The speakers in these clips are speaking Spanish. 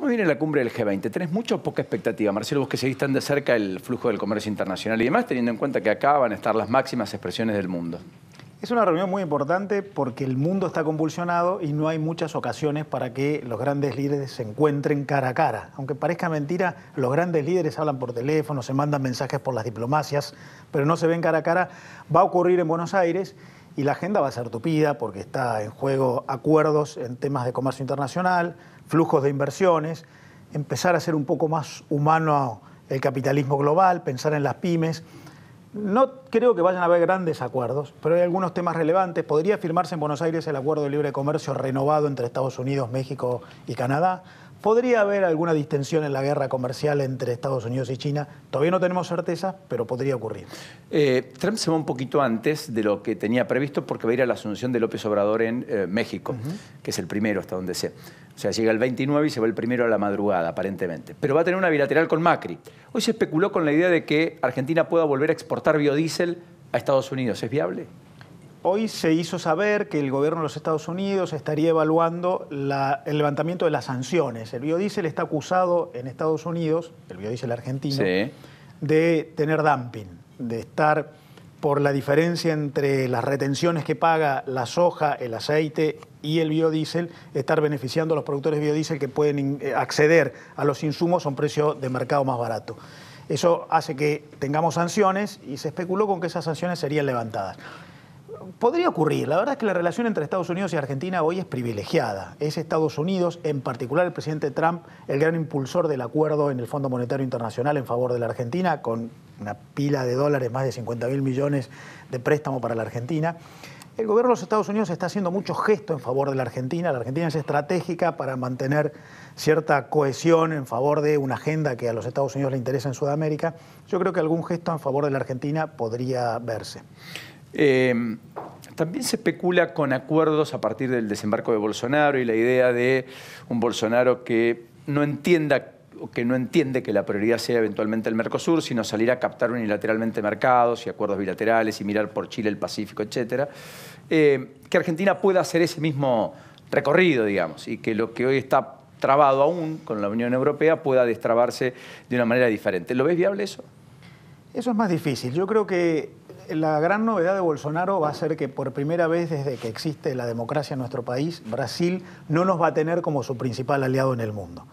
¿Cómo viene la cumbre del G20? ¿Tenés mucha o poca expectativa? Marcelo, vos que seguís tan de cerca el flujo del comercio internacional y demás, teniendo en cuenta que acá van a estar las máximas expresiones del mundo. Es una reunión muy importante porque el mundo está convulsionado y no hay muchas ocasiones para que los grandes líderes se encuentren cara a cara. Aunque parezca mentira, los grandes líderes hablan por teléfono, se mandan mensajes por las diplomacias, pero no se ven cara a cara. Va a ocurrir en Buenos Aires y la agenda va a ser tupida porque está en juego acuerdos en temas de comercio internacional, flujos de inversiones, empezar a ser un poco más humano el capitalismo global, pensar en las pymes. No creo que vayan a haber grandes acuerdos, pero hay algunos temas relevantes. Podría firmarse en Buenos Aires el acuerdo de libre comercio renovado entre Estados Unidos, México y Canadá. Podría haber alguna distensión en la guerra comercial entre Estados Unidos y China. Todavía no tenemos certeza, pero podría ocurrir. Trump se va un poquito antes de lo que tenía previsto porque va a ir a la asunción de López Obrador en México, que es el primero hasta donde sé. O sea, llega el 29 y se va el primero a la madrugada, aparentemente. Pero va a tener una bilateral con Macri. Hoy se especuló con la idea de que Argentina pueda volver a exportar biodiesel a Estados Unidos. ¿Es viable? Hoy se hizo saber que el gobierno de los Estados Unidos estaría evaluando el levantamiento de las sanciones. El biodiesel está acusado en Estados Unidos, el biodiesel argentino, sí, de tener dumping, de estar por la diferencia entre las retenciones que paga la soja, el aceite y el biodiesel, estar beneficiando a los productores de biodiesel que pueden acceder a los insumos a un precio de mercado más barato. Eso hace que tengamos sanciones y se especuló con que esas sanciones serían levantadas. Podría ocurrir. La verdad es que la relación entre Estados Unidos y Argentina hoy es privilegiada. Es Estados Unidos, en particular el presidente Trump, el gran impulsor del acuerdo en el Fondo Monetario Internacional en favor de la Argentina, con una pila de dólares, más de 50.000 millones de préstamo para la Argentina. El gobierno de los Estados Unidos está haciendo muchos gestos en favor de la Argentina. La Argentina es estratégica para mantener cierta cohesión en favor de una agenda que a los Estados Unidos le interesa en Sudamérica. Yo creo que algún gesto en favor de la Argentina podría verse. También se especula con acuerdos a partir del desembarco de Bolsonaro y la idea de un Bolsonaro que no entiende que la prioridad sea eventualmente el Mercosur, sino salir a captar unilateralmente mercados y acuerdos bilaterales y mirar por Chile, el Pacífico, etc. Que Argentina pueda hacer ese mismo recorrido, digamos, y que lo que hoy está trabado aún con la Unión Europea pueda destrabarse de una manera diferente. ¿Lo ves viable eso? Eso es más difícil. Yo creo que la gran novedad de Bolsonaro va a ser que por primera vez desde que existe la democracia en nuestro país, Brasil no nos va a tener como su principal aliado en el mundo.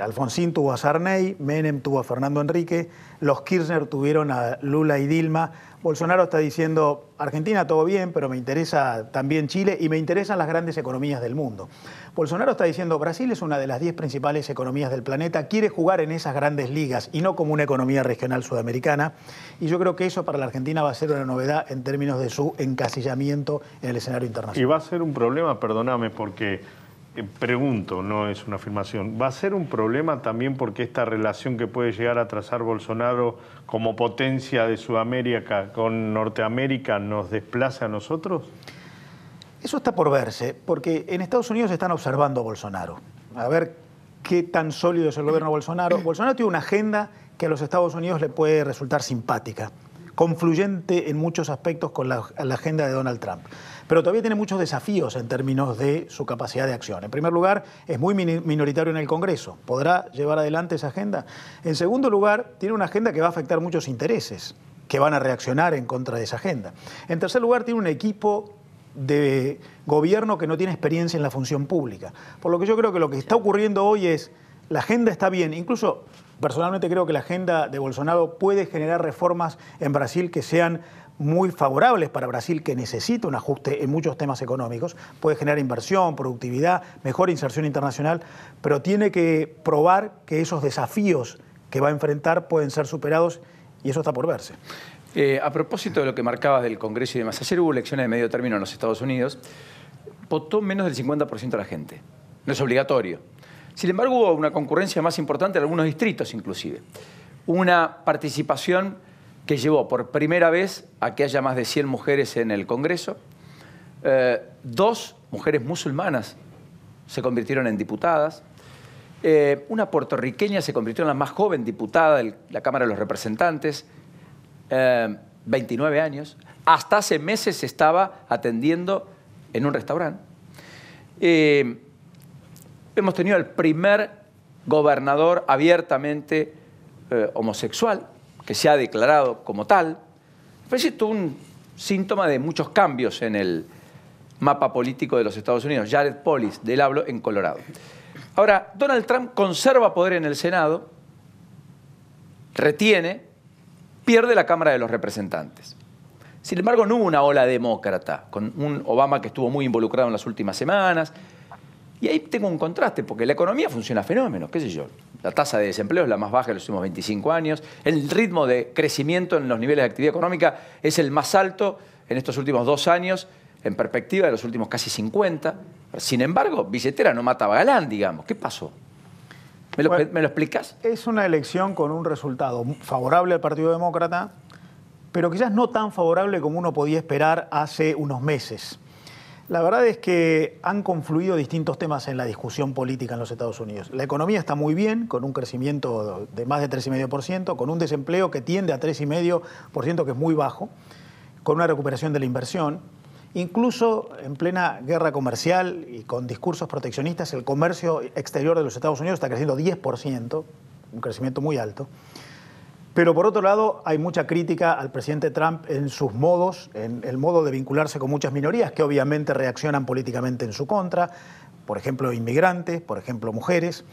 Alfonsín tuvo a Sarney, Menem tuvo a Fernando Henrique, los Kirchner tuvieron a Lula y Dilma. Bolsonaro está diciendo, Argentina todo bien, pero me interesa también Chile y me interesan las grandes economías del mundo. Bolsonaro está diciendo, Brasil es una de las 10 principales economías del planeta, quiere jugar en esas grandes ligas y no como una economía regional sudamericana. Y yo creo que eso para la Argentina va a ser una novedad en términos de su encasillamiento en el escenario internacional. Y va a ser un problema, perdóname, porque pregunto, no es una afirmación, ¿va a ser un problema también porque esta relación que puede llegar a trazar Bolsonaro como potencia de Sudamérica con Norteamérica nos desplaza a nosotros? Eso está por verse, porque en Estados Unidos están observando a Bolsonaro. A ver qué tan sólido es el gobierno de Bolsonaro. Bolsonaro tiene una agenda que a los Estados Unidos le puede resultar simpática, confluyente en muchos aspectos con la agenda de Donald Trump. Pero todavía tiene muchos desafíos en términos de su capacidad de acción. En primer lugar, es muy minoritario en el Congreso. ¿Podrá llevar adelante esa agenda? En segundo lugar, tiene una agenda que va a afectar muchos intereses que van a reaccionar en contra de esa agenda. En tercer lugar, tiene un equipo de gobierno que no tiene experiencia en la función pública. Por lo que yo creo que lo que está ocurriendo hoy es, la agenda está bien, incluso personalmente creo que la agenda de Bolsonaro puede generar reformas en Brasil que sean muy favorables para Brasil, que necesita un ajuste en muchos temas económicos, puede generar inversión, productividad, mejor inserción internacional, pero tiene que probar que esos desafíos que va a enfrentar pueden ser superados y eso está por verse. A propósito de lo que marcabas del Congreso y demás, ayer hubo elecciones de medio término en los Estados Unidos, votó menos del 50% de la gente, no es obligatorio. Sin embargo, hubo una concurrencia más importante en algunos distritos inclusive. Una participación que llevó por primera vez a que haya más de 100 mujeres en el Congreso. 2 mujeres musulmanas se convirtieron en diputadas. Una puertorriqueña se convirtió en la más joven diputada de la Cámara de los Representantes, 29 años. Hasta hace meses se estaba atendiendo en un restaurante. Hemos tenido el primer gobernador abiertamente homosexual, que se ha declarado como tal. Parece esto un síntoma de muchos cambios en el mapa político de los Estados Unidos. Jared Polis, del hablo en Colorado. Ahora, Donald Trump conserva poder en el Senado, retiene, pierde la Cámara de los Representantes. Sin embargo, no hubo una ola demócrata, con un Obama que estuvo muy involucrado en las últimas semanas. Y ahí tengo un contraste, porque la economía funciona a fenómenos, qué sé yo. La tasa de desempleo es la más baja de los últimos 25 años. El ritmo de crecimiento en los niveles de actividad económica es el más alto en estos últimos 2 años, en perspectiva de los últimos casi 50. Sin embargo, billetera no mataba galán, digamos. ¿Qué pasó? ¿Me lo explicas? Es una elección con un resultado favorable al Partido Demócrata, pero quizás no tan favorable como uno podía esperar hace unos meses. La verdad es que han confluido distintos temas en la discusión política en los Estados Unidos. La economía está muy bien, con un crecimiento de más de 3,5%, con un desempleo que tiende a 3,5%, que es muy bajo, con una recuperación de la inversión. Incluso en plena guerra comercial y con discursos proteccionistas, el comercio exterior de los Estados Unidos está creciendo 10%, un crecimiento muy alto. Pero por otro lado, hay mucha crítica al presidente Trump en sus modos, en el modo de vincularse con muchas minorías que obviamente reaccionan políticamente en su contra, por ejemplo, inmigrantes, por ejemplo, mujeres.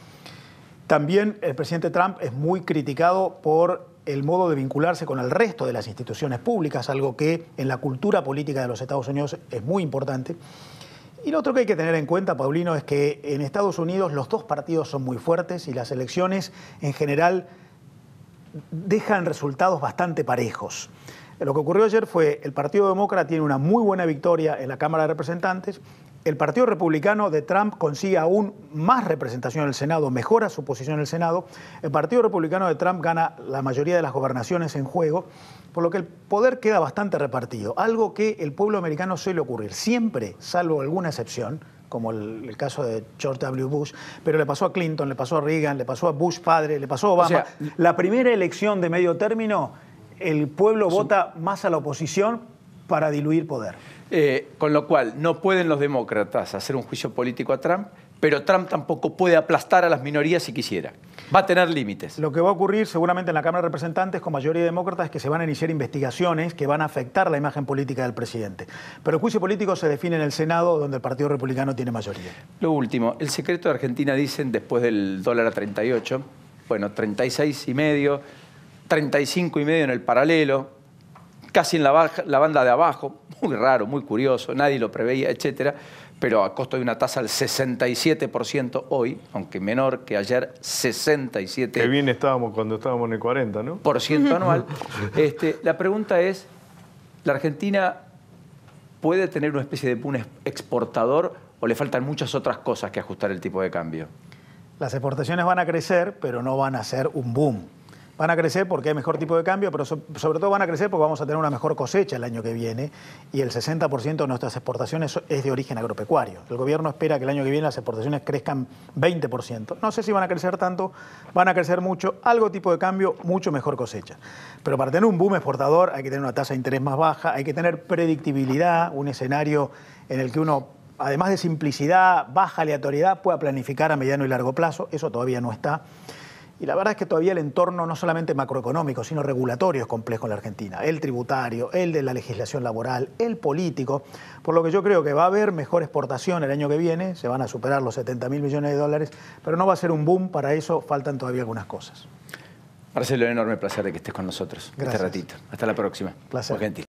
También el presidente Trump es muy criticado por el modo de vincularse con el resto de las instituciones públicas, algo que en la cultura política de los Estados Unidos es muy importante. Y lo otro que hay que tener en cuenta, Paulino, es que en Estados Unidos los dos partidos son muy fuertes y las elecciones en general dejan resultados bastante parejos. Lo que ocurrió ayer fue el Partido Demócrata tiene una muy buena victoria en la Cámara de Representantes. El Partido Republicano de Trump consigue aún más representación en el Senado, mejora su posición en el Senado. El Partido Republicano de Trump gana la mayoría de las gobernaciones en juego, por lo que el poder queda bastante repartido. Algo que el pueblo americano suele ocurrir siempre, salvo alguna excepción, como el caso de George W. Bush, pero le pasó a Clinton, le pasó a Reagan, le pasó a Bush padre, le pasó a Obama. O sea, la primera elección de medio término, el pueblo vota más a la oposición para diluir poder. Con lo cual, no pueden los demócratas hacer un juicio político a Trump, pero Trump tampoco puede aplastar a las minorías si quisiera. Va a tener límites. Lo que va a ocurrir seguramente en la Cámara de Representantes con mayoría demócrata es que se van a iniciar investigaciones que van a afectar la imagen política del presidente. Pero el juicio político se define en el Senado, donde el Partido Republicano tiene mayoría. Lo último, el secreto de Argentina, dicen, después del dólar a 38, bueno, 36,5, 35,5 en el paralelo, casi en la banda de abajo, muy raro, muy curioso, nadie lo preveía, etcétera, pero a costo de una tasa del 67% hoy, aunque menor que ayer, 67%. Qué bien estábamos cuando estábamos en el 40, ¿no? Por ciento anual. La pregunta es, ¿la Argentina puede tener una especie de boom exportador o le faltan muchas otras cosas que ajustar el tipo de cambio? Las exportaciones van a crecer, pero no van a ser un boom. Van a crecer porque hay mejor tipo de cambio, pero sobre todo van a crecer porque vamos a tener una mejor cosecha el año que viene y el 60% de nuestras exportaciones es de origen agropecuario. El gobierno espera que el año que viene las exportaciones crezcan 20%. No sé si van a crecer tanto, van a crecer mucho, algo tipo de cambio, mucho mejor cosecha. Pero para tener un boom exportador hay que tener una tasa de interés más baja, hay que tener predictibilidad, un escenario en el que uno, además de simplicidad, baja aleatoriedad, pueda planificar a mediano y largo plazo. Eso todavía no está. Y la verdad es que todavía el entorno, no solamente macroeconómico, sino regulatorio, es complejo en la Argentina. El tributario, el de la legislación laboral, el político. Por lo que yo creo que va a haber mejor exportación el año que viene, se van a superar los 70.000 millones de dólares, pero no va a ser un boom, para eso faltan todavía algunas cosas. Marcelo, un enorme placer de que estés con nosotros. Gracias. Este ratito. Hasta la próxima. Placer. Muy gentil.